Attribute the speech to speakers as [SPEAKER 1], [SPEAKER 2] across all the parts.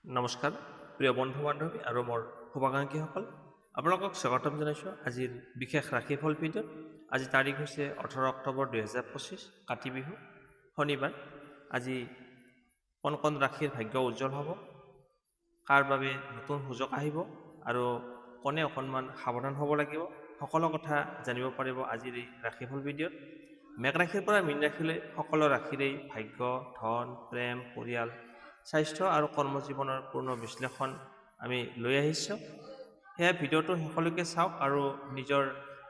[SPEAKER 1] নমস্কাৰ প্ৰিয় বন্ধু বান্ধৱী আৰু মোৰ শুভাকাংক্ষীসকল আপোনালোকক স্বাগতম জনাইছোঁ আজিৰ বিশেষ ৰাশিফল ভিডিঅ'ত। আজি তাৰিখ হৈছে 18 অক্টোবৰ 2025 কাতি বিহু শনিবাৰ। আজি কণ কণ ৰাশিৰ ভাগ্য উজ্জ্বল হ'ব, কাৰ বাবে নতুন সুযোগ আহিব আৰু কোনে অকণমান সাৱধান হ'ব লাগিব, সকলো কথা জানিব পাৰিব আজিৰ এই ৰাশিফল ভিডিঅ'ত। মেঘ ৰাশিৰ পৰা মীন ৰাশিলৈ সকলো ৰাশিৰেই ভাগ্য, ধন, প্ৰেম, পৰিয়াল, স্বাস্থ্য আৰু কৰ্মজীৱনৰ পূৰ্ণ বিশ্লেষণ আমি লৈ আহিছোঁ। সেয়া ভিডিঅ'টো শেষলৈকে চাওক আৰু নিজৰ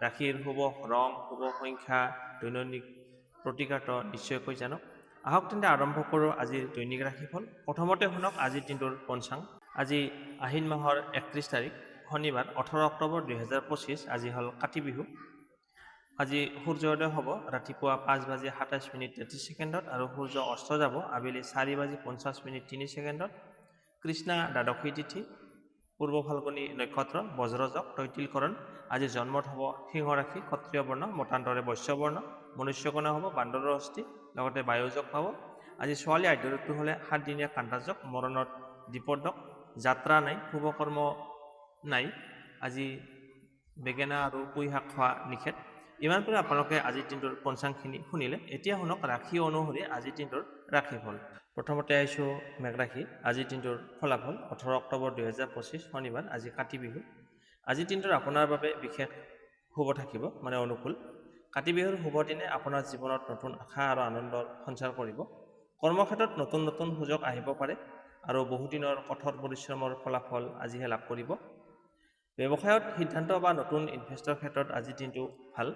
[SPEAKER 1] ৰাশিৰ শুভ ৰং, শুভ সংখ্যা, দৈনন্দিন প্ৰতিকাৰ্য নিশ্চয়কৈ জানক। আহক তেন্তে আৰম্ভ কৰোঁ আজিৰ দৈনিক ৰাশিফল। প্ৰথমতে শুনক আজিৰ দিনটোৰ পঞ্চাংগ। আজি আহিন মাহৰ 31 তাৰিখ শনিবাৰ 18 অক্টোবৰ 2025। আজি হ'ল কাতি বিহু। আজি সূৰ্যোদয় হ'ব ৰাতিপুৱা 5:27:33 আৰু সূৰ্য অস্ত যাব আবেলি 4:50:03। কৃষ্ণা দ্বাদশী তিথি, পূৰ্ব ফাল্গুনী নক্ষত্ৰ, বজ্ৰযোগ, তৈতিলকৰণ। আজি জন্মত হ'ব সিংহ ৰাশি, ক্ষত্ৰিয় বৰ্ণ, মতান্তৰে বৈশ্য বৰ্ণ, মনুষ্যকণা হ'ব বান্দৰৰ অস্থি, লগতে বায়ুযোগ পাব। আজি ছোৱালী আদ্যঋতু হ'লে 7 দিনীয়া কাণ্টাযোগ, মৰণত দ্বিপদক, যাত্ৰা নাই, শুভকৰ্ম নাই। আজি বেঙেনা আৰু পুঁই শাক খোৱা নিষেধ। ইমান কৰি আপোনালোকে আজিৰ দিনটোৰ পঞ্চাংগখিনি শুনিলে। এতিয়া শুনক ৰাশি অনুসৰি আজিৰ দিনটোৰ ৰাশিফল। প্ৰথমতে আহিছোঁ মেঘ ৰাশি। আজিৰ দিনটোৰ ফলাফল 18 অক্টোবৰ 2025 শনিবাৰ। আজি কাতি বিহু। আজিৰ দিনটোৰ আপোনাৰ বাবে বিশেষ শুভ থাকিব, অনুকূল। কাতি বিহুৰ শুভ দিনে আপোনাৰ জীৱনত নতুন আশা আৰু আনন্দৰ সঞ্চাৰ কৰিব। কৰ্মক্ষেত্ৰত নতুন নতুন সুযোগ আহিব পাৰে আৰু বহুদিনৰ কঠোৰ পৰিশ্ৰমৰ ফলাফল আজিহে লাভ কৰিব। ব্যৱসায়ত সিদ্ধান্ত বা নতুন ইনভেষ্টৰ ক্ষেত্ৰত আজিৰ দিনটো ভাল।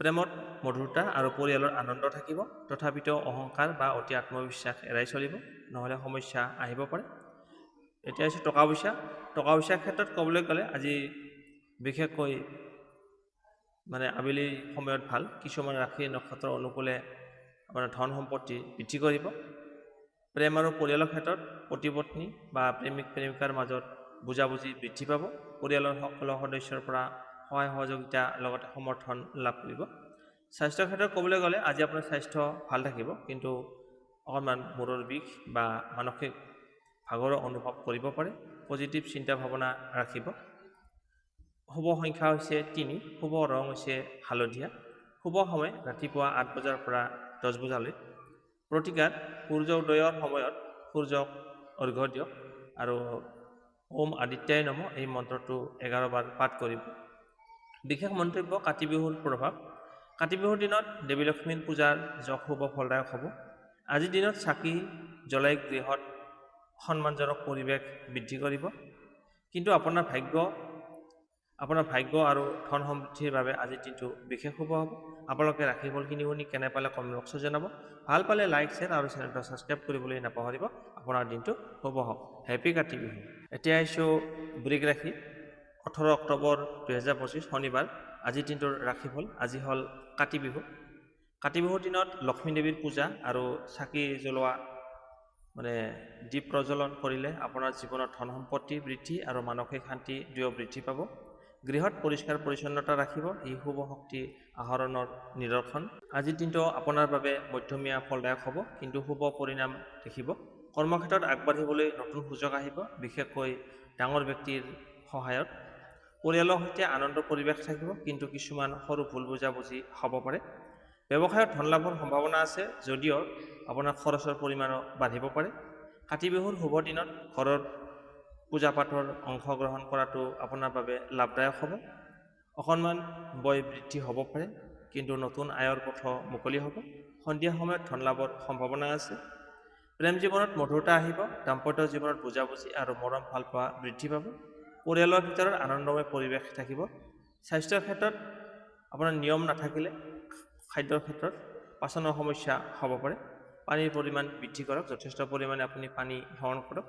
[SPEAKER 1] প্ৰেমত মধুৰতা আৰু পৰিয়ালৰ আনন্দ থাকিব, তথাপিতো অহংকাৰ বা অতি আত্মবিশ্বাস এৰাই চলিব, নহ'লে সমস্যা আহিব পাৰে। এতিয়া হৈছে টকা পইচাৰ ক্ষেত্ৰত ক'বলৈ গ'লে আজি বিশেষকৈ আবেলি সময়ত ভাল। কিছুমান ৰাশি নক্ষত্ৰ অনুকূলে আপোনাৰ ধন সম্পত্তি বৃদ্ধি কৰিব। প্ৰেম আৰু পৰিয়ালৰ ক্ষেত্ৰত পতি পত্নী বা প্ৰেমিক প্ৰেমিকাৰ মাজত বুজাবুজি বৃদ্ধি পাব। পৰিয়ালৰ সকলো সদস্যৰ পৰা সহায় সহযোগিতা লগতে সমৰ্থন লাভ কৰিব। স্বাস্থ্যৰ ক্ষেত্ৰত ক'বলৈ গ'লে আজি আপোনাৰ স্বাস্থ্য ভাল থাকিব, কিন্তু অকণমান মূৰৰ বিষ বা মানসিক ভাগৰ অনুভৱ কৰিব পাৰে। পজিটিভ চিন্তা ভাৱনা ৰাখিব। শুভ সংখ্যা হৈছে 3, শুভ ৰং হৈছে হালধীয়া। শুভ সময় ৰাতিপুৱা 8 বজাৰ পৰা 10 বজালৈ। প্ৰতিকাৰ সূৰ্য উদয়ৰ সময়ত সূৰ্যক অৰ্ঘ্য দিয়ক আৰু ওম আদিত্যায় নমঃ এই মন্ত্ৰটো 11 বাৰ পাঠ কৰিব। বিশেষ মন্তব্য কাতি বিহুৰ প্ৰভাৱ। কাতি বিহুৰ দিনত দেৱী লক্ষ্মীৰ পূজাৰ যশ শুভ ফলদায়ক হ'ব। আজিৰ দিনত চাকি জ্বলাই গৃহত সন্মানজনক পৰিৱেশ বৃদ্ধি কৰিব, কিন্তু আপোনাৰ ভাগ্য আৰু ধন সমৃদ্ধিৰ বাবে আজিৰ দিনটো বিশেষ শুভ হ'ব। আপোনালোকে ৰাশিফলখিনি শুনি কেনে পালে কমেণ্ট বক্সত জনাব। ভাল পালে লাইক, শ্বেয়াৰ আৰু চেনেলটো ছাবস্ক্ৰাইব কৰিবলৈ নাপাহৰিব। আপোনাৰ দিনটো শুভ হওক। হেপী কাতি বিহু। এতিয়া আহিছোঁ বৃগ ৰাশি। 18 অক্টোবৰ 2025 শনিবাৰ। আজিৰ দিনটোৰ ৰাশিফল। আজি হ'ল কাতি বিহু। কাতি বিহুৰ দিনত লক্ষ্মী দেৱীৰ পূজা আৰু চাকি জ্বলোৱা দীপ প্ৰজ্বলন কৰিলে আপোনাৰ জীৱনত ধন সম্পত্তি বৃদ্ধি আৰু মানসিক শান্তি দুয়ো বৃদ্ধি পাব। গৃহত পৰিষ্কাৰ পৰিচ্ছন্নতা ৰাখিব, ই শুভ শক্তি আহৰণৰ নিদৰ্শন। আজিৰ দিনটো আপোনাৰ বাবে মধ্যমীয়া ফলদায়ক হ'ব, কিন্তু শুভ পৰিণাম দেখিব। কৰ্মক্ষেত্ৰত আগবাঢ়িবলৈ নতুন সুযোগ আহিব, বিশেষকৈ ডাঙৰ ব্যক্তিৰ সহায়ত। পৰিয়ালৰ সৈতে আনন্দ পৰিৱেশ থাকিব, কিন্তু কিছুমান সৰু ভুল বুজাবুজি হ'ব পাৰে। ব্যৱসায়ত ধন লাভৰ সম্ভাৱনা আছে, যদিও আপোনাৰ খৰচৰ পৰিমাণো বাঢ়িব পাৰে। কাতি বিহুৰ শুভ দিনত ঘৰৰ পূজা পাঠৰ অংশগ্ৰহণ কৰাটো আপোনাৰ বাবে লাভদায়ক হ'ব। অকণমান ব্যয় বৃদ্ধি হ'ব পাৰে, কিন্তু নতুন আয়ৰ পথ মুকলি হ'ব। সন্ধিয়া সময়ত ধন লাভৰ সম্ভাৱনা আছে। প্ৰেম জীৱনত মধুৰতা আহিব, দাম্পত্য জীৱনত বুজাবুজি আৰু মৰম ভালপোৱা বৃদ্ধি পাব। পৰিয়ালৰ ভিতৰত আনন্দময় পৰিৱেশ থাকিব। স্বাস্থ্যৰ ক্ষেত্ৰত আপোনাৰ নিয়ম নাথাকিলে খাদ্যৰ ক্ষেত্ৰত পাচনৰ সমস্যা হ'ব পাৰে। পানীৰ পৰিমাণ বৃদ্ধি কৰক, যথেষ্ট পৰিমাণে আপুনি পানী সেৱন কৰক।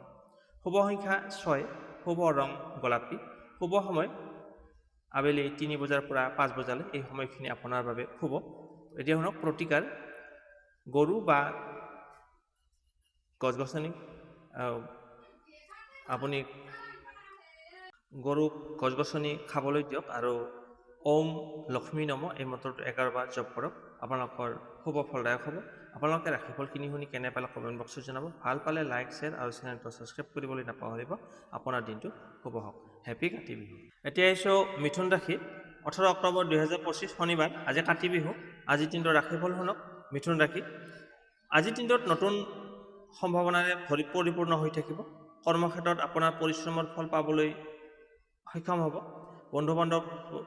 [SPEAKER 1] শুভ সংখ্যা 6, শুভ ৰং গোলাপী। শুভ সময় আবেলি 3 বজাৰ পৰা 5 বজালৈ, এই সময়খিনি আপোনাৰ বাবে শুভ। এতিয়া শুনক প্ৰতিকাৰ। গৰু বা গছ-গছনি আপুনি গৰুক গছ-গছনি খাবলৈ দিয়ক আৰু ওম লক্ষ্মী নমঃ এই মন্ত্ৰটো 11 বাৰ জপ কৰক। আপোনালোকৰ শুভ ফলদায়ক হ'ব। আপোনালোকে ৰাশিফলখিনি শুনি কেনে পালে কমেণ্ট বক্সত জনাব। ভাল পালে লাইক, শ্বেয়াৰ আৰু চেনেলটো ছাবস্ক্ৰাইব কৰিবলৈ নাপাহৰিব। আপোনাৰ দিনটো শুভ হওক। হেপী কাতি বিহু। এতিয়া আহিছোঁ মিথুন ৰাশি। 18 অক্টোবৰ 2025 শনিবাৰ, আজি কাতি বিহু। আজিৰ দিনটোৰ ৰাশিফল শুনক। মিথুন ৰাশি, আজিৰ দিনটোত নতুন সম্ভাৱনাৰে পৰিপূৰ্ণ হৈ থাকিব। কৰ্মক্ষেত্ৰত আপোনাৰ পৰিশ্ৰমৰ ফল পাবলৈ সক্ষম হ'ব। বন্ধু বান্ধৱৰ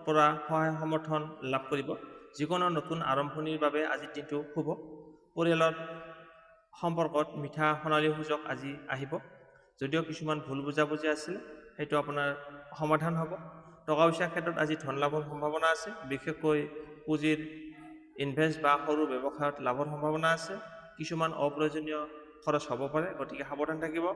[SPEAKER 1] পৰা সহায় সমৰ্থন লাভ কৰিব। যিকোনো নতুন আৰম্ভণিৰ বাবে আজিৰ দিনটো শুভ। পৰিয়ালৰ সম্পৰ্কত মিঠা সোণালী সুযোগ আজি আহিব। যদিও কিছুমান ভুল বুজাবুজি আছিল, সেইটো আপোনাৰ সমাধান হ'ব। টকা পইচাৰ ক্ষেত্ৰত আজি ধন লাভৰ সম্ভাৱনা আছে। বিশেষকৈ পুঁজিৰ ইনভেষ্ট বা সৰু ব্যৱসায়ত লাভৰ সম্ভাৱনা আছে। কিছুমান অপ্ৰয়োজনীয় খৰচ হ'ব পাৰে, গতিকে সাৱধান থাকিব।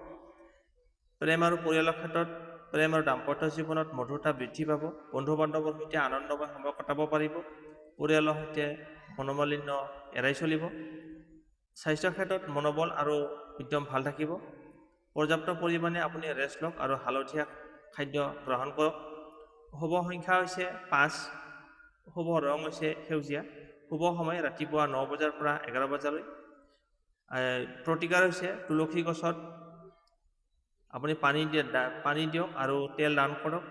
[SPEAKER 1] প্ৰেম আৰু পৰিয়ালৰ ক্ষেত্ৰত প্ৰেম আৰু দাম্পত্য জীৱনত মধুৰতা বৃদ্ধি পাব। বন্ধু বান্ধৱৰ সৈতে আনন্দময় সময় কটাব পাৰিব। পৰিয়ালৰ সৈতে মনোমালিন্য এৰাই চলিব। স্বাস্থ্যৰ ক্ষেত্ৰত মনোবল আৰু উদ্যম ভাল থাকিব। পৰ্যাপ্ত পৰিমাণে আপুনি ৰেষ্ট লওক আৰু হালধীয়া খাদ্য গ্ৰহণ কৰক। শুভ সংখ্যা হৈছে 5, শুভ ৰং হৈছে সেউজীয়া। শুভ সময় ৰাতিপুৱা 9 বজাৰ পৰা 11 বজালৈ। প্ৰতিকাৰ হৈছে তুলসী গছত আপুনি পানী দিয়ক আৰু তেল দান কৰক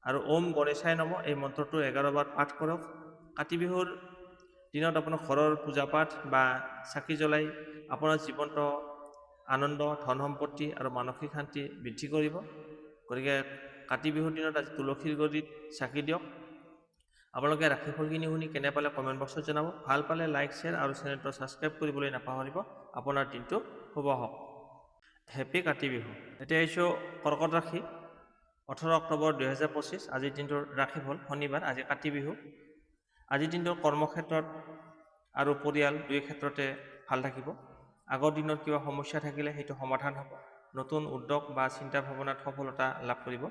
[SPEAKER 1] আৰু ওম গণেশায় নমঃ এই মন্ত্ৰটো 11 বাৰ পাঠ কৰক। কাতি বিহুৰ দিনত আপোনাৰ ঘৰৰ পূজা পাঠ বা চাকি জ্বলাই আপোনাৰ জীৱন্ত আনন্দ, ধন সম্পত্তি আৰু মানসিক শান্তি বৃদ্ধি কৰিব। গতিকে কাতি বিহুৰ দিনত আজি তুলসীৰ গুৰিত চাকি দিয়ক। আপোনালোকে ৰাশিফলখিনি শুনি কেনে পালে কমেণ্ট বক্সত জনাব। ভাল পালে লাইক, শ্বেয়াৰ আৰু চেনেলটো ছাবস্ক্ৰাইব কৰিবলৈ নাপাহৰিব। আপোনাৰ দিনটো শুভ হওক। হেপী কাতি বিহু। এতিয়া আহিছোঁ কৰ্কট ৰাশি। 18 অক্টোবৰ 2025 আজিৰ দিনটোৰ ৰাশিফল শনিবাৰ, আজি কাতি বিহু। আজিৰ দিনটোৰ কৰ্মক্ষেত্ৰত আৰু পৰিয়াল দুই ক্ষেত্ৰতে ভাল থাকিব। আগৰ দিনত কিবা সমস্যা থাকিলে সেইটো সমাধান হ'ব। নতুন উদ্যোগ বা চিন্তা ভাৱনাত সফলতা লাভ কৰিব।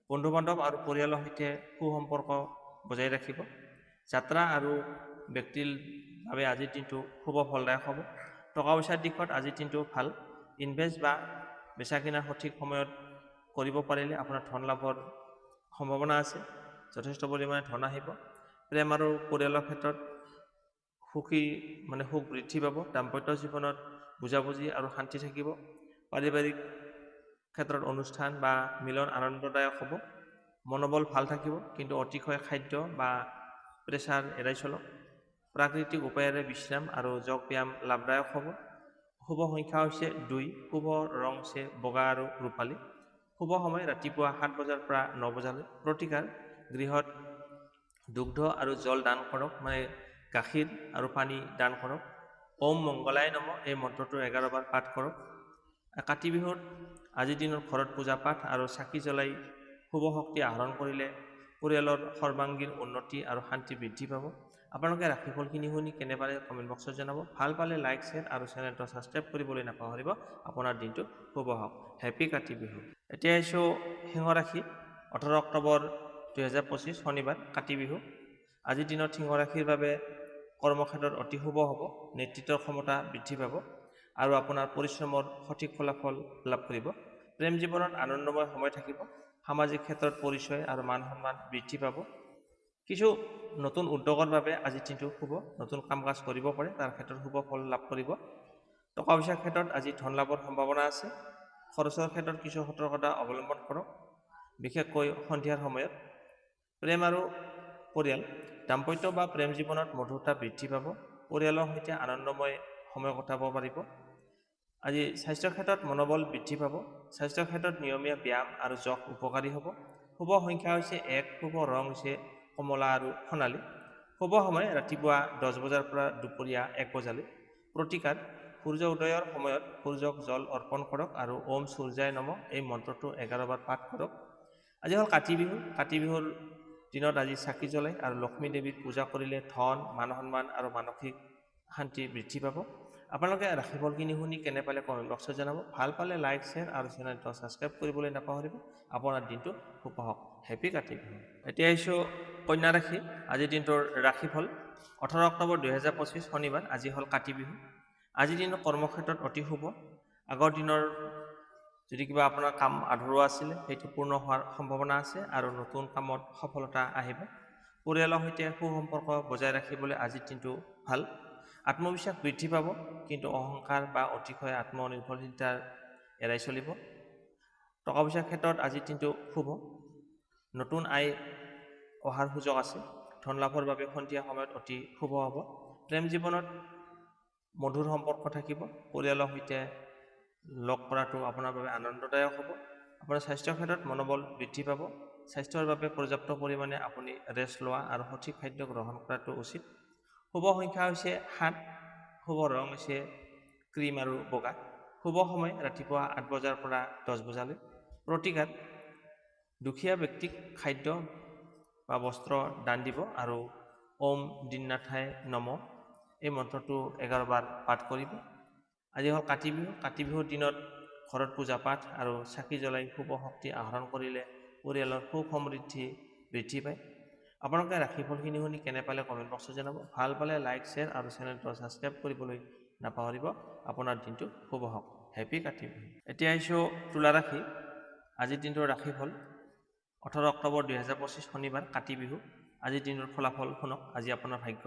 [SPEAKER 1] বন্ধু বান্ধৱ আৰু পৰিয়ালৰ সৈতে সুসম্পৰ্ক বজাই ৰাখিব। যাত্ৰা আৰু ব্যক্তিৰ বাবে আজিৰ দিনটো শুভ ফলদায়ক হ'ব। টকা পইচাৰ দিশত আজিৰ দিনটো ভাল। ইনভেষ্ট বা বেচা কিনাৰ সঠিক সময়ত কৰিব পাৰিলে আপোনাৰ ধন লাভৰ সম্ভাৱনা আছে। যথেষ্ট পৰিমাণে ধন আহিব। প্ৰেম আৰু পৰিয়ালৰ ক্ষেত্ৰত সুখ বৃদ্ধি পাব। দাম্পত্য জীৱনত বুজাবুজি আৰু শান্তি থাকিব। পাৰিবাৰিক ক্ষেত্ৰত অনুষ্ঠান বা মিলন আনন্দদায়ক হ'ব। মনোবল ভাল থাকিব, কিন্তু অতিশয় খাদ্য বা প্ৰেছাৰ এৰাই চলক। প্ৰাকৃতিক উপায়েৰে বিশ্ৰাম আৰু যোগ ব্যায়াম লাভদায়ক হ'ব। শুভ সংখ্যা হৈছে 2, শুভ ৰং হৈছে বগা আৰু ৰূপালী। শুভ সময় ৰাতিপুৱা 7 বজাৰ পৰা 9 বজালৈ। প্ৰতিকাৰ গৃহত দুগ্ধ আৰু জল দান কৰক, গাখীৰ আৰু পানী দান কৰক। ওম মংগলায় নমঃ এই মন্ত্ৰটো 11 বাৰ পাঠ কৰক। কাতি বিহুত আজিৰ দিনত ঘৰত পূজা পাঠ আৰু চাকি জ্বলাই শুভ শক্তি আহৰণ কৰিলে পৰিয়ালৰ সৰ্বাংগীন উন্নতি আৰু শান্তি বৃদ্ধি পাব। আপোনালোকে ৰাশিফলখিনি শুনি কেনে পালে কমেণ্ট বক্সত জনাব। ভাল পালে লাইক, শ্বেয়াৰ আৰু চেনেলটো ছাবস্ক্ৰাইব কৰিবলৈ নাপাহৰিব। আপোনাৰ দিনটো শুভ হওক। হেপী কাতি বিহু। এতিয়া আহিছোঁ সিংহ ৰাশি। 18 অক্টোবৰ 2025 শনিবাৰ, কাতি বিহু। আজিৰ দিনত সিংহ ৰাশিৰ বাবে কৰ্মক্ষেত্ৰত অতি শুভ হ'ব। নেতৃত্বৰ ক্ষমতা বৃদ্ধি পাব আৰু আপোনাৰ পৰিশ্ৰমৰ সঠিক ফলাফল লাভ কৰিব। প্ৰেম জীৱনত আনন্দময় সময় থাকিব। সামাজিক ক্ষেত্ৰত পৰিচয় আৰু মান সন্মান বৃদ্ধি পাব। কিছু নতুন উদ্যোগৰ বাবে আজিৰ দিনটো শুভ। নতুন কাম কাজ কৰিব পাৰে, তাৰ ক্ষেত্ৰত শুভ ফল লাভ কৰিব। টকা পইচাৰ ক্ষেত্ৰত আজি ধন লাভৰ সম্ভাৱনা আছে। খৰচৰ ক্ষেত্ৰত কিছু সতৰ্কতা অৱলম্বন কৰক, বিশেষকৈ সন্ধিয়াৰ সময়ত। প্ৰেম আৰু পৰিয়াল, দাম্পত্য বা প্ৰেম জীৱনত মধুৰতা বৃদ্ধি পাব। পৰিয়ালৰ সৈতে আনন্দময় সময় কটাব পাৰিব। আজি স্বাস্থ্যৰ ক্ষেত্ৰত মনোবল বৃদ্ধি পাব। স্বাস্থ্যৰ ক্ষেত্ৰত নিয়মীয়া ব্যায়াম আৰু যোগ উপকাৰী হ'ব। শুভ সংখ্যা হৈছে 1, শুভ ৰং হৈছে কমলা আৰু সোণালী। শুভ সময় ৰাতিপুৱা 10 বজাৰ পৰা দুপৰীয়া 1 বজালৈ। প্ৰতিকাৰ সূৰ্য উদয়ৰ সময়ত সূৰ্যক জল অৰ্পণ কৰক আৰু ওম সূৰ্যায় নমঃ এই মন্ত্ৰটো 11 বাৰ পাঠ কৰক। আজি হ'ল কাতি বিহু। কাতি বিহুৰ দিনত আজি চাকি জ্বলাই আৰু লক্ষ্মী দেৱীক পূজা কৰিলে ধন, মান সন্মান আৰু মানসিক শান্তি বৃদ্ধি পাব। আপোনালোকে ৰাশিফলখিনি শুনি কেনে পালে কমেণ্ট বক্সত জনাব। ভাল পালে লাইক, শ্বেয়াৰ আৰু চেনেলটো ছাবস্ক্ৰাইব কৰিবলৈ নাপাহৰিব। আপোনাৰ দিনটো শুভ হওক। হেপী কাতি বিহু। এতিয়া আহিছোঁ কন্যা ৰাশি। আজিৰ দিনটোৰ ৰাশিফল 18 অক্টোবৰ 2025 শনিবাৰ, আজি হ'ল কাতি বিহু। আজিৰ দিনত কৰ্মক্ষেত্ৰত অতি শুভ। আগৰ দিনৰ যদি কিবা আপোনাৰ কাম আধৰুৱা আছিলে, সেইটো পূৰ্ণ হোৱাৰ সম্ভাৱনা আছে আৰু নতুন কামত সফলতা আহিব। পৰিয়ালৰ সৈতে সুসম্পৰ্ক বজাই ৰাখিবলৈ আজিৰ দিনটো ভাল। আত্মবিশ্বাস বৃদ্ধি পাব, কিন্তু অহংকাৰ বা অতিশয় আত্মনিৰ্ভৰশীলতা এৰাই চলিব। টকা পইচাৰ ক্ষেত্ৰত আজিৰ দিনটো শুভ। নতুন আয় অহাৰ সুযোগ আছে। ধন লাভৰ বাবে সন্ধিয়া সময়ত অতি শুভ হ'ব। প্ৰেম জীৱনত মধুৰ সম্পৰ্ক থাকিব। পৰিয়ালৰ সৈতে লগ কৰাটো আপোনাৰ বাবে আনন্দদায়ক হ'ব। আপোনাৰ স্বাস্থ্যৰ ক্ষেত্ৰত মনোবল বৃদ্ধি পাব। স্বাস্থ্যৰ বাবে পৰ্যাপ্ত পৰিমাণে আপুনি ৰেষ্ট লোৱা আৰু সঠিক খাদ্য গ্ৰহণ কৰাটো উচিত। শুভ সংখ্যা হৈছে 7। শুভ ৰং হৈছে ক্ৰীম আৰু বগা। শুভ সময় ৰাতিপুৱা 8 বজাৰ পৰা 10 বজালৈ। প্ৰতিকাৰ: দুখীয়া ব্যক্তিক খাদ্য বা বস্ত্ৰ দান দিব আৰু ওম দীননাথায় নম এই মন্ত্ৰটো 11 বাৰ পাঠ কৰিব। আজি হ'ল কাতি বিহু। কাতি বিহুৰ দিনত ঘৰত পূজা পাঠ আৰু চাকি জ্বলাই শুভ শক্তি আহৰণ কৰিলে পৰিয়ালৰ সুখ সমৃদ্ধি বৃদ্ধি পায়। আপোনালোকে ৰাশিফলখিনি শুনি কেনে পালে কমেণ্ট বক্সত জনাব। ভাল পালে লাইক, শ্বেয়াৰ আৰু চেনেলটো ছাবস্ক্ৰাইব কৰিবলৈ নাপাহৰিব। আপোনাৰ দিনটো শুভ হওক। হেপী কাতি বিহু। এতিয়া আহিছোঁ তুলা ৰাশি। আজিৰ দিনটোৰ ৰাশিফল: 18 অক্টোবৰ 2025 শনিবাৰ, কাতি বিহু। আজিৰ দিনৰ ফলাফল শুনক। আজি আপোনাৰ ভাগ্য: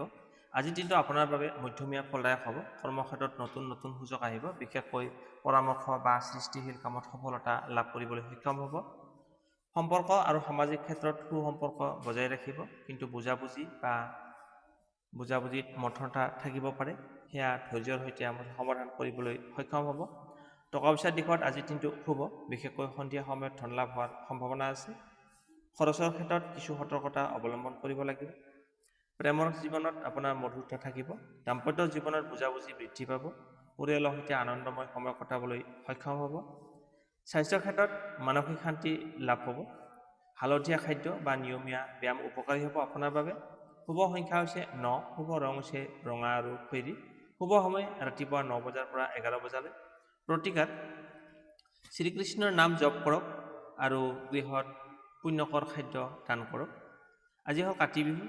[SPEAKER 1] আজিৰ দিনটো আপোনাৰ বাবে মধ্যমীয়া ফলদায়ক হ'ব। কৰ্মক্ষেত্ৰত নতুন নতুন সুযোগ আহিব। বিশেষকৈ পৰামৰ্শ বা সৃষ্টিশীল কামত সফলতা লাভ কৰিবলৈ সক্ষম হ'ব। সম্পৰ্ক আৰু সামাজিক ক্ষেত্ৰত সুসম্পৰ্ক বজাই ৰাখিব, কিন্তু বুজাবুজিত মন্থৰতা থাকিব পাৰে। সেয়া ধৈৰ্যৰ সৈতে সমাধান কৰিবলৈ সক্ষম হ'ব। টকা পইচাৰ দিশত আজিৰ দিনটো শুভ। বিশেষকৈ সন্ধিয়া সময়ত ধন লাভ হোৱাৰ সম্ভাৱনা আছে। খৰচৰ ক্ষেত্ৰত কিছু সতৰ্কতা অৱলম্বন কৰিব লাগিব। প্ৰেমৰ জীৱনত আপোনাৰ মধুৰতা থাকিব। দাম্পত্য জীৱনত বুজাবুজি বৃদ্ধি পাব। পৰিয়ালৰ সৈতে আনন্দময় সময় কটাবলৈ সক্ষম হ'ব। স্বাস্থ্যৰ ক্ষেত্ৰত মানসিক শান্তি লাভ হ'ব। হালধীয়া খাদ্য বা নিয়মীয়া ব্যায়াম উপকাৰী হ'ব আপোনাৰ বাবে। শুভ সংখ্যা হৈছে 9। শুভ ৰং হৈছে ৰঙা আৰু খয়েৰী। শুভ সময় ৰাতিপুৱা 9 বজাৰ পৰা 11 বজালৈ। প্ৰতিকাৰ: শ্ৰীকৃষ্ণৰ নাম জপ কৰক আৰু গৃহত পুণ্যকৰ খাদ্য দান কৰক। আজি হ'ল কাতি বিহু।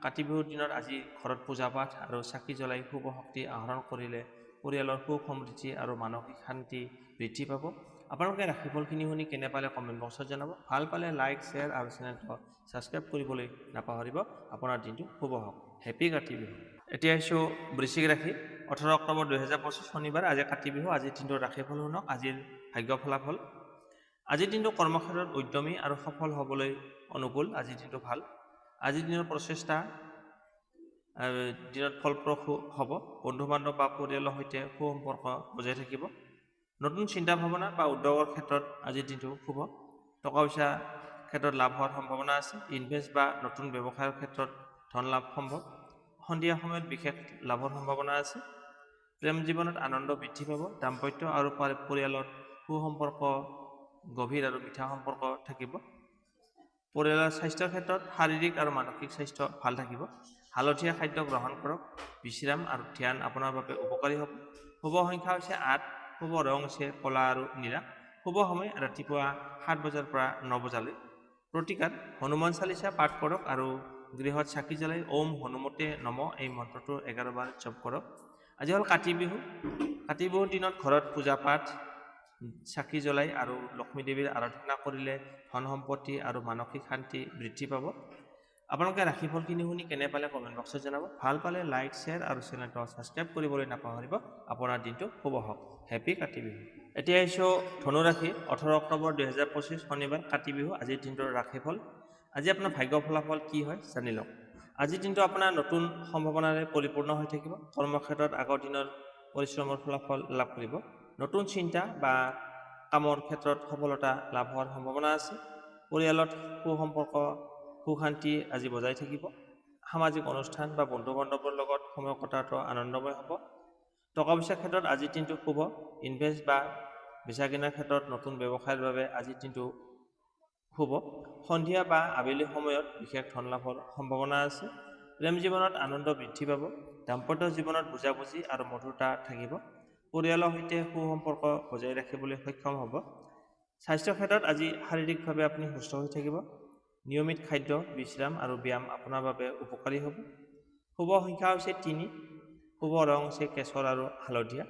[SPEAKER 1] কাতি বিহুৰ দিনত আজি ঘৰত পূজা পাঠ আৰু চাকি জ্বলাই শুভ শক্তি আহৰণ কৰিলে পৰিয়ালৰ সুখ সমৃদ্ধি আৰু মানসিক শান্তি বৃদ্ধি পাব। আপোনালোকে ৰাশিফলখিনি শুনি কেনে পালে কমেণ্ট বক্সত জনাব। ভাল পালে লাইক, শ্বেয়াৰ আৰু চেনেলটো ছাবস্ক্ৰাইব কৰিবলৈ নাপাহৰিব। আপোনাৰ দিনটো শুভ হওক। হেপী কাতি বিহু। এতিয়া আহিছোঁ বৃশ্চিক ৰাশি। 18 অক্টোবৰ 2025 শনিবাৰ, আজি কাতি বিহু। আজিৰ দিনটোৰ ৰাশিফল শুনক। আজিৰ ভাগ্য ফলাফল: আজিৰ দিনটো কৰ্মক্ষেত্ৰত উদ্যমী আৰু সফল হ'বলৈ অনুকূল। আজিৰ দিনটো ভাল। আজিৰ দিনৰ প্ৰচেষ্টা দিনত ফলপ্ৰসূ হ'ব। বন্ধু বান্ধৱ বা পৰিয়ালৰ সৈতে সুসম্পৰ্ক বজাই থাকিব। নতুন চিন্তা ভাৱনা বা উদ্যোগৰ ক্ষেত্ৰত আজিৰ দিনটো শুভ। টকা পইচা ক্ষেত্ৰত লাভ হোৱাৰ সম্ভাৱনা আছে। ইনভেষ্ট বা নতুন ব্যৱসায়ৰ ক্ষেত্ৰত ধন লাভ সম্ভৱ। সন্ধিয়া সময়ত বিশেষ লাভৰ সম্ভাৱনা আছে। প্ৰেম জীৱনত আনন্দ বৃদ্ধি পাব। দাম্পত্য আৰু পৰিয়ালত সুসম্পৰ্ক গভীৰ আৰু মিঠা সম্পৰ্ক থাকিব। পৰিয়ালৰ স্বাস্থ্যৰ ক্ষেত্ৰত শাৰীৰিক আৰু মানসিক স্বাস্থ্য ভাল থাকিব। হালধীয়া খাদ্য গ্ৰহণ কৰক। বিশ্ৰাম আৰু ধ্যান আপোনাৰ বাবে উপকাৰী হ'ব। শুভ সংখ্যা হৈছে 8। শুভ ৰং হৈছে ক'লা আৰু নীলা। শুভ সময় ৰাতিপুৱা 7 বজাৰ পৰা 9 বজালৈ। প্ৰতিকাৰ: হনুমান চালিচা পাঠ কৰক আৰু গৃহত চাকি জ্বলাই ওম হনুমতে নম এই মন্ত্ৰটো 11 বাৰ জপ কৰক। আজি হ'ল কাতি বিহু। কাতি বিহুৰ দিনত ঘৰত পূজা পাঠ, চাকি জ্বলাই আৰু লক্ষ্মী দেৱীৰ আৰাধনা কৰিলে ধন সম্পত্তি আৰু মানসিক শান্তি বৃদ্ধি পাব। আপোনালোকে ৰাশিফলখিনি শুনি কেনে পালে কমেণ্ট বক্সত জনাব। ভাল পালে লাইক, শ্বেয়াৰ আৰু চেনেলটো ছাবস্ক্ৰাইব কৰিবলৈ নাপাহৰিব। আপোনাৰ দিনটো শুভ হওক। হেপী কাতি বিহু। এতিয়া আহিছোঁ ধনু ৰাশি। 18 অক্টোবৰ 2025 শনিবাৰ, কাতি বিহু। আজিৰ দিনটোৰ ৰাশিফল: আজি আপোনাৰ ভাগ্য ফলাফল কি হয় জানি লওক। আজিৰ দিনটো আপোনাৰ নতুন সম্ভাৱনাৰে পৰিপূৰ্ণ হৈ থাকিব। কৰ্মক্ষেত্ৰত আগৰ দিনৰ পৰিশ্ৰমৰ ফলাফল লাভ কৰিব। নতুন চিন্তা বা কামৰ ক্ষেত্ৰত সফলতা লাভ হোৱাৰ সম্ভাৱনা আছে। পৰিয়ালত সুসম্পৰ্ক সুখ শান্তি আজি বজাই থাকিব। সামাজিক অনুষ্ঠান বা বন্ধু বান্ধৱৰ লগত সময় কটাটো আনন্দময় হ'ব। টকা পইচাৰ ক্ষেত্ৰত আজিৰ দিনটো শুভ। ইনভেষ্ট বা বেচা কিনাৰ ক্ষেত্ৰত নতুন ব্যৱসায়ৰ বাবে আজিৰ দিনটো শুভ। সন্ধিয়া বা আবেলি সময়ত বিশেষ ধন লাভৰ সম্ভাৱনা আছে। প্ৰেম জীৱনত আনন্দ বৃদ্ধি পাব। দাম্পত্য জীৱনত বুজাবুজি আৰু মধুৰতা থাকিব। পৰিয়ালৰ সৈতে সুসম্পৰ্ক বজাই ৰাখিবলৈ সক্ষম হ'ব। স্বাস্থ্যৰ ক্ষেত্ৰত আজি শাৰীৰিকভাৱে আপুনি সুস্থ হৈ থাকিব। নিয়মিত খাদ্য, বিশ্ৰাম আৰু ব্যায়াম আপোনাৰ বাবে উপকাৰী হ'ব। শুভ সংখ্যা হৈছে 3। শুভ ৰং হৈছে কেশৰ আৰু হালধীয়া।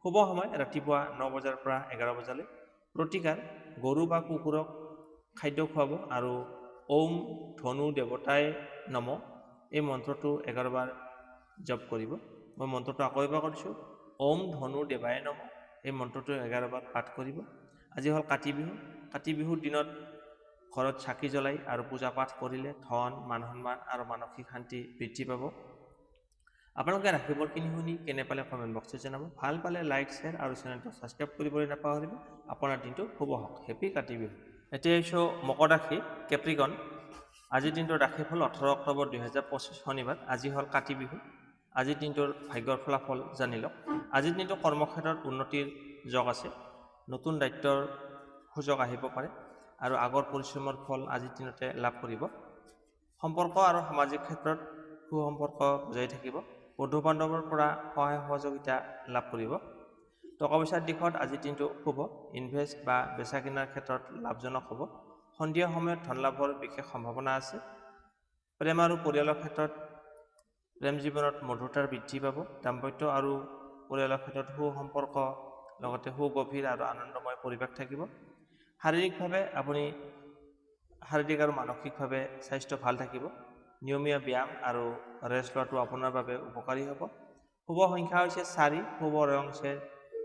[SPEAKER 1] শুভ সময় ৰাতিপুৱা 9 বজাৰ পৰা 11 বজালৈ। প্ৰতিকাৰ: গৰু বা কুকুৰক খাদ্য খুৱাব আৰু ওম ধনু দেৱতাই নম এই মন্ত্ৰটো 11 বাৰ জপ কৰিব। মই মন্ত্ৰটো আকৌ এবাৰ কৰিছোঁ। ওম ধনু দেৱায় নম, এই মন্ত্ৰটো 11 বাৰ পাঠ কৰিব। আজি হ'ল কাতি বিহু। কাতি বিহুৰ দিনত ঘৰত চাকি জ্বলাই আৰু পূজা পাঠ কৰিলে ধন, মান সন্মান আৰু মানসিক শান্তি বৃদ্ধি পাব। আপোনালোকে ৰাশিফলখিনি শুনি কেনে পালে কমেণ্ট বক্সত জনাব। ভাল পালে লাইক, শ্বেয়াৰ আৰু চেনেলটো ছাবস্ক্ৰাইব কৰিবলৈ নাপাহৰিব। আপোনাৰ দিনটো শুভ হওক। হেপী কাতি বিহু। এতিয়া আহিছোঁ মকৰ ৰাশি, কেপ্ৰিকন। আজিৰ দিনটোৰ ৰাশিফল 18 অক্টোবৰ 2025 শনিবাৰ। আজি হ'ল কাতি বিহু। আজিৰ দিনটোৰ ভাগ্যৰ ফলাফল জানি লওক। আজিৰ দিনটো কৰ্মক্ষেত্ৰত উন্নতিৰ যোগ আছে। নতুন দায়িত্বৰ সুযোগ আহিব পাৰে আৰু আগৰ পৰিশ্ৰমৰ ফল আজিৰ দিনতে লাভ কৰিব। সম্পৰ্ক আৰু সামাজিক ক্ষেত্ৰত সুসম্পৰ্ক বজাই থাকিব। বন্ধু বান্ধৱৰ পৰা সহায় সহযোগিতা লাভ কৰিব। টকা পইচাৰ দিশত আজিৰ দিনটো শুভ। ইনভেষ্ট বা বেচা কিনাৰ ক্ষেত্ৰত লাভজনক হ'ব। সন্ধিয়া সময়ত ধন লাভৰ বিশেষ সম্ভাৱনা আছে। প্ৰেম আৰু পৰিয়ালৰ ক্ষেত্ৰত প্ৰেম জীৱনত মধুৰতাৰ বৃদ্ধি পাব। দাম্পত্য আৰু পৰিয়ালৰ ক্ষেত্ৰত সুসম্পৰ্ক লগতে সুগভীৰ আৰু আনন্দময় পৰিৱেশ থাকিব। শাৰীৰিক আৰু মানসিকভাৱে স্বাস্থ্য ভাল থাকিব। নিয়মীয়া ব্যায়াম আৰু ৰেষ্ট লোৱাটো আপোনাৰ বাবে উপকাৰী হ'ব। শুভ সংখ্যা হৈছে 4, শুভ ৰং হৈছে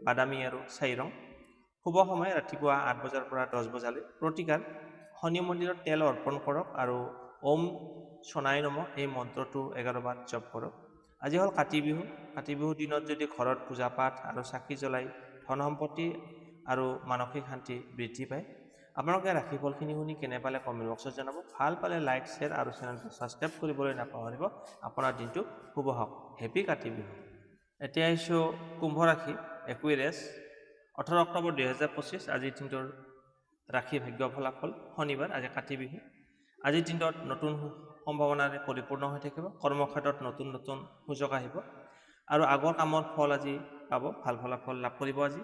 [SPEAKER 1] বাদামী আৰু ছাই ৰং। শুভ সময় ৰাতিপুৱা 8 বজাৰ পৰা 10 বজালৈ। প্ৰতিকাৰ: শনি মন্দিৰত তেল অৰ্পণ কৰক আৰু ওম শনাই নমঃ এই মন্ত্ৰটো 11 বাৰ জপ কৰক। আজি হ'ল কাতি বিহু। কাতি বিহুৰ দিনত যদি ঘৰত পূজা পাঠ আৰু চাকি জ্বলাই ধন সম্পত্তি আৰু মানসিক শান্তি বৃদ্ধি পায়। আপোনালোকে ৰাশিফলখিনি শুনি কেনে পালে কমেণ্ট বক্সত জনাব। ভাল পালে লাইক, শ্বেয়াৰ আৰু চেনেলটো ছাবস্ক্ৰাইব কৰিবলৈ নাপাহৰিব। আপোনাৰ দিনটো শুভ হওক। হেপী কাতি বিহু। এতিয়া আহিছোঁ কুম্ভ ৰাশি, একুৱেৰিয়াছ। 18 অক্টোবৰ 2025 আজিৰ দিনটোৰ ৰাশি ভাগ্য ফলাফল শনিবাৰ। আজি কাতি বিহু। আজিৰ দিনটোত নতুন সম্ভাৱনাৰে পৰিপূৰ্ণ হৈ থাকিব। কৰ্মক্ষেত্ৰত নতুন নতুন সুযোগ আহিব আৰু আগৰ কামৰ ফল আজি পাব। ভাল ফলাফল লাভ কৰিব আজি।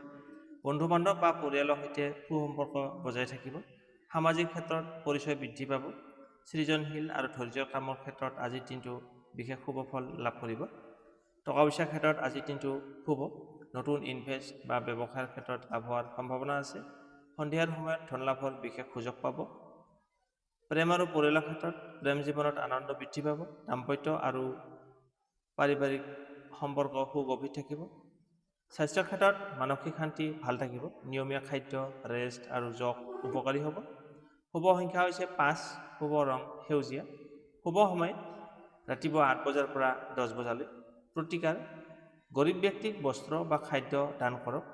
[SPEAKER 1] বন্ধু বান্ধৱ বা পৰিয়ালৰ সৈতে সুসম্পৰ্ক বজাই থাকিব। সামাজিক ক্ষেত্ৰত পৰিচয় বৃদ্ধি পাব। সৃজনশীল আৰু ধৈৰ্য্যৰ কামৰ ক্ষেত্ৰত আজিৰ দিনটো বিশেষ শুভ ফল লাভ কৰিব। টকা পইচাৰ ক্ষেত্ৰত আজিৰ দিনটো শুভ। নতুন ইনভেষ্ট বা ব্যৱসায়ৰ ক্ষেত্ৰত লাভ হোৱাৰ সম্ভাৱনা আছে। সন্ধিয়াৰ সময়ত ধন লাভৰ বিশেষ সুযোগ পাব। প্ৰেম আৰু পৰিয়ালৰ ক্ষেত্ৰত প্ৰেম জীৱনত আনন্দ বৃদ্ধি পাব। দাম্পত্য আৰু পাৰিবাৰিক সম্পৰ্ক সুগভীৰ থাকিব। স্বাস্থ্যৰ ক্ষেত্ৰত মানসিক শান্তি ভাল থাকিব। নিয়মীয়া খাদ্য, ৰেষ্ট আৰু যোগ উপকাৰী হ'ব। শুভ সংখ্যা হৈছে 5, শুভ ৰং সেউজীয়া। শুভ সময় ৰাতিপুৱা 8 বজাৰ পৰা 10 বজালৈ। প্ৰতিকাৰ: গৰীব ব্যক্তিক বস্ত্ৰ বা খাদ্য দান কৰক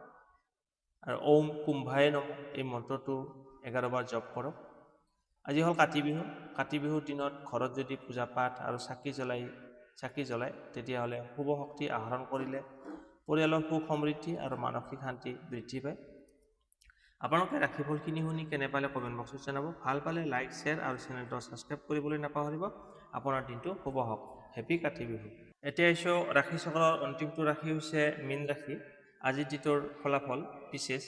[SPEAKER 1] আৰু ওম কুম্ভায়ে নমঃ এই মন্ত্ৰটো 11 বাৰ জপ কৰক। আজি হ'ল কাতি বিহু। কাতি বিহুৰ দিনত ঘৰত যদি পূজা পাঠ আৰু চাকি জ্বলায় তেতিয়াহ'লে শুভ শক্তি আহৰণ কৰিলে পৰিয়ালৰ সুখ সমৃদ্ধি আৰু মানসিক শান্তি বৃদ্ধি পায়। আপোনালোকে ৰাশিফলখিনি শুনি কেনে পালে কমেণ্ট বক্সত জনাব। ভাল পালে লাইক, শ্বেয়াৰ আৰু চেনেলটো ছাবস্ক্ৰাইব কৰিবলৈ নাপাহৰিব। আপোনাৰ দিনটো শুভ হওক। হেপী কাতি বিহু। এতিয়া আহিছোঁ ৰাশি চক্ৰৰ অন্তিমটো ৰাশি হৈছে মীন ৰাশি। আজিৰ দিনটোৰ ফলাফল বিশেষ।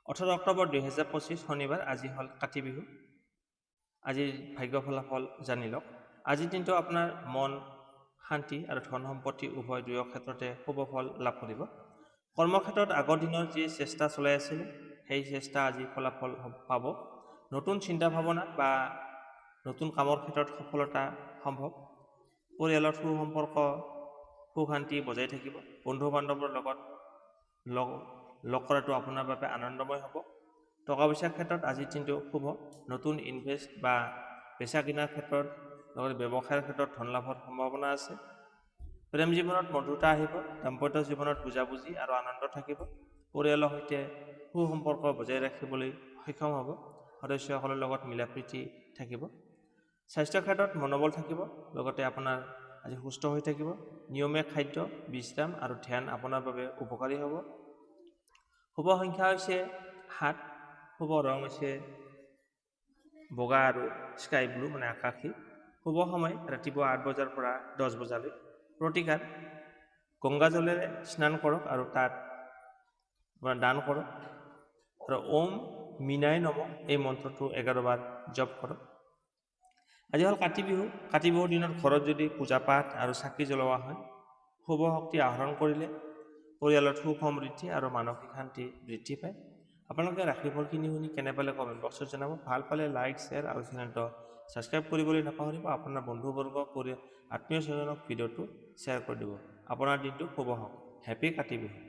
[SPEAKER 1] 18 অক্টোবৰ 2025 শনিবাৰ। আজি হ'ল কাতি বিহু। আজিৰ ভাগ্য ফলাফল জানি লওক। আজিৰ দিনটো আপোনাৰ মন শান্তি আৰু ধন সম্পত্তি উভয় দুয়ো ক্ষেত্ৰতে শুভ ফল লাভ কৰিব। কৰ্মক্ষেত্ৰত আগৰ দিনৰ যি চেষ্টা চলাই আছিল সেই চেষ্টা আজি ফলাফল পাব। নতুন চিন্তা ভাৱনা বা নতুন কামৰ ক্ষেত্ৰত সফলতা সম্ভৱ। পৰিয়ালৰ সুসম্পৰ্ক সুশান্তি বজাই থাকিব। বন্ধু বান্ধৱৰ লগত লগ কৰাটো আপোনাৰ বাবে আনন্দময় হ'ব। টকা পইচাৰ ক্ষেত্ৰত আজিৰ দিনটো শুভ। নতুন ইনভেষ্ট বা বেচা কিনাৰ ক্ষেত্ৰত লগতে ব্যৱসায়ৰ ক্ষেত্ৰত ধন লাভৰ সম্ভাৱনা আছে। প্ৰেম জীৱনত মধুৰতা আহিব। দাম্পত্য জীৱনত বুজাবুজি আৰু আনন্দ থাকিব। পৰিয়ালৰ সৈতে সুসম্পৰ্ক বজাই ৰাখিবলৈ সক্ষম হ'ব। সদস্যসকলৰ লগত মিলা প্ৰীতি থাকিব। স্বাস্থ্যৰ ক্ষেত্ৰত মনোবল থাকিব। লগতে আপোনাৰ আজি সুস্থ হৈ থাকিব। নিয়মীয়া খাদ্য, বিশ্ৰাম আৰু ধ্যান আপোনাৰ বাবে উপকাৰী হ'ব। শুভ সংখ্যা হৈছে 7, শুভ ৰং হৈছে বগা আৰু স্কাই ব্লু মানে আকাশী। শুভ সময় ৰাতিপুৱা 8 বজাৰ পৰা 10 বজালৈ। প্ৰতিকাৰ: গংগা জলেৰে স্নান কৰক আৰু তাত দান কৰক আৰু ওম মীনাই নমঃ এই মন্ত্ৰটো 11 বাৰ জপ কৰক। আজি হ'ল কাতি বিহু। কাতি বিহুৰ দিনত ঘৰত যদি পূজা পাঠ আৰু চাকি জ্বলোৱা হয় শুভ শক্তি আহৰণ কৰিলে পৰিয়ালত সুখ সমৃদ্ধি আৰু মানসিক শান্তি বৃদ্ধি পায়। আপোনালোকে ৰাশিফলখিনি শুনি কেনে পালে কমেণ্ট বক্সত জনাব। ভাল পালে লাইক, শ্বেয়াৰ আৰু চেনেলটো ছাবস্ক্ৰাইব কৰিবলৈ নাপাহৰিব। আপোনাৰ বন্ধুবৰ্গ আত্মীয় স্বজনক ভিডিঅ'টো শ্বেয়াৰ কৰি দিব। আপোনাৰ দিনটো শুভ হওক। হেপী কাতি বিহু।